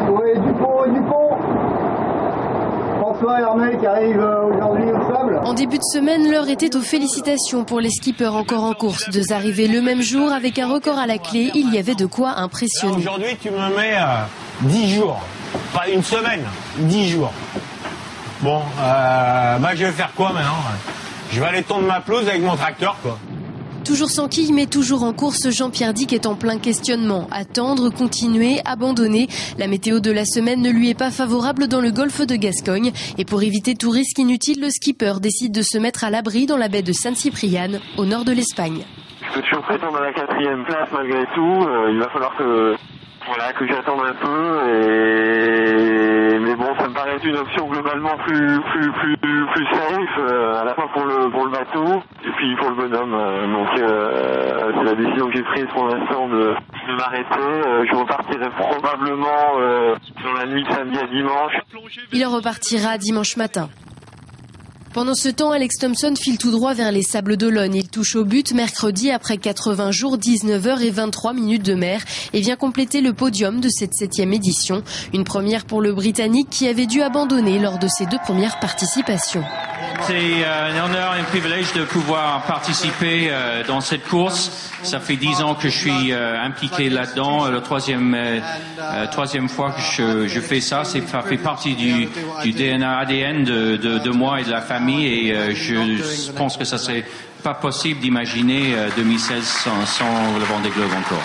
Oui, Dupont. François Hermé qui arrive aujourd'hui au sable. En début de semaine, l'heure était aux félicitations pour les skippers encore en course. 2 arrivées le même jour avec un record à la clé, il y avait de quoi impressionner. Aujourd'hui, tu me mets 10 jours, pas une semaine, 10 jours. Bon, je vais faire quoi maintenant? Je vais aller tondre ma pelouse avec mon tracteur, quoi. Toujours sans quille, mais toujours en course, Jean-Pierre Dick est en plein questionnement. Attendre, continuer, abandonner. La météo de la semaine ne lui est pas favorable dans le golfe de Gascogne. Et pour éviter tout risque inutile, le skipper décide de se mettre à l'abri dans la baie de San Ciprián, au nord de l'Espagne. Je peux toujours prétendre à la 4e place malgré tout. Il va falloir que j'attende un peu. Mais bon, ça me paraît une option globalement plus safe à la fois pour le bateau et puis pour le bonhomme. Donc c'est la décision que j'ai prise pour l'instant de m'arrêter. Je repartirai probablement dans la nuit de samedi à dimanche. Il repartira dimanche matin. Pendant ce temps, Alex Thompson file tout droit vers les Sables d'Olonne. Il touche au but mercredi après 80 jours, 19h et 23 minutes de mer et vient compléter le podium de cette 7e édition. Une première pour le Britannique qui avait dû abandonner lors de ses 2 premières participations. C'est un honneur et un privilège de pouvoir participer dans cette course. Ça fait 10 ans que je suis impliqué là-dedans. La troisième fois que je fais ça, ça fait partie du DNA ADN de moi et de la famille. Et je pense que ça serait pas possible d'imaginer 2016 sans le Vendée Globe encore.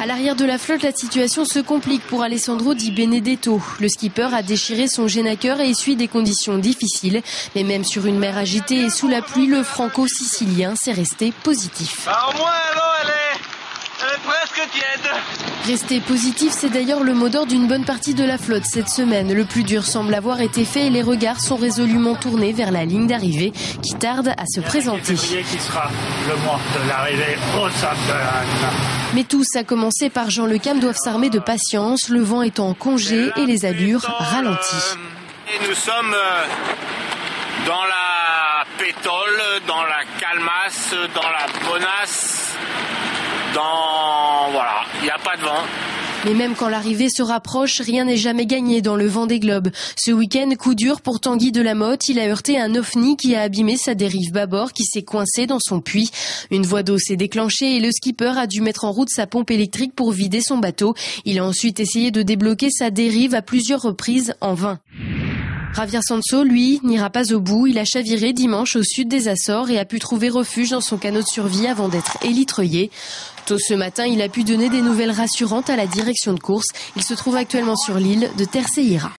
À l'arrière de la flotte, la situation se complique pour Alessandro Di Benedetto. Le skipper a déchiré son génaqueur et essuie des conditions difficiles. Mais même sur une mer agitée et sous la pluie, le franco-sicilien s'est resté positif. Au moins, elle est presque tiède. Rester positif, c'est d'ailleurs le mot d'ordre d'une bonne partie de la flotte cette semaine. Le plus dur semble avoir été fait et les regards sont résolument tournés vers la ligne d'arrivée qui tarde à se présenter. Qui sera le mois de l'arrivée au Sable d'Olonne. Mais tous, à commencer par Jean Le Cam, doivent s'armer de patience, le vent étant en congé et les allures ralenties. Et nous sommes dans la pétole, dans la calmasse, dans la bonasse, voilà, il n'y a pas de vent. Mais même quand l'arrivée se rapproche, rien n'est jamais gagné dans le Vendée Globe. Ce week-end, coup dur pour Tanguy Delamotte. Il a heurté un ovni qui a abîmé sa dérive bâbord qui s'est coincée dans son puits. Une voie d'eau s'est déclenchée et le skipper a dû mettre en route sa pompe électrique pour vider son bateau. Il a ensuite essayé de débloquer sa dérive à plusieurs reprises en vain. Javier Sanso, lui, n'ira pas au bout. Il a chaviré dimanche au sud des Açores et a pu trouver refuge dans son canot de survie avant d'être élitreillé. Tôt ce matin, il a pu donner des nouvelles rassurantes à la direction de course. Il se trouve actuellement sur l'île de Terceira.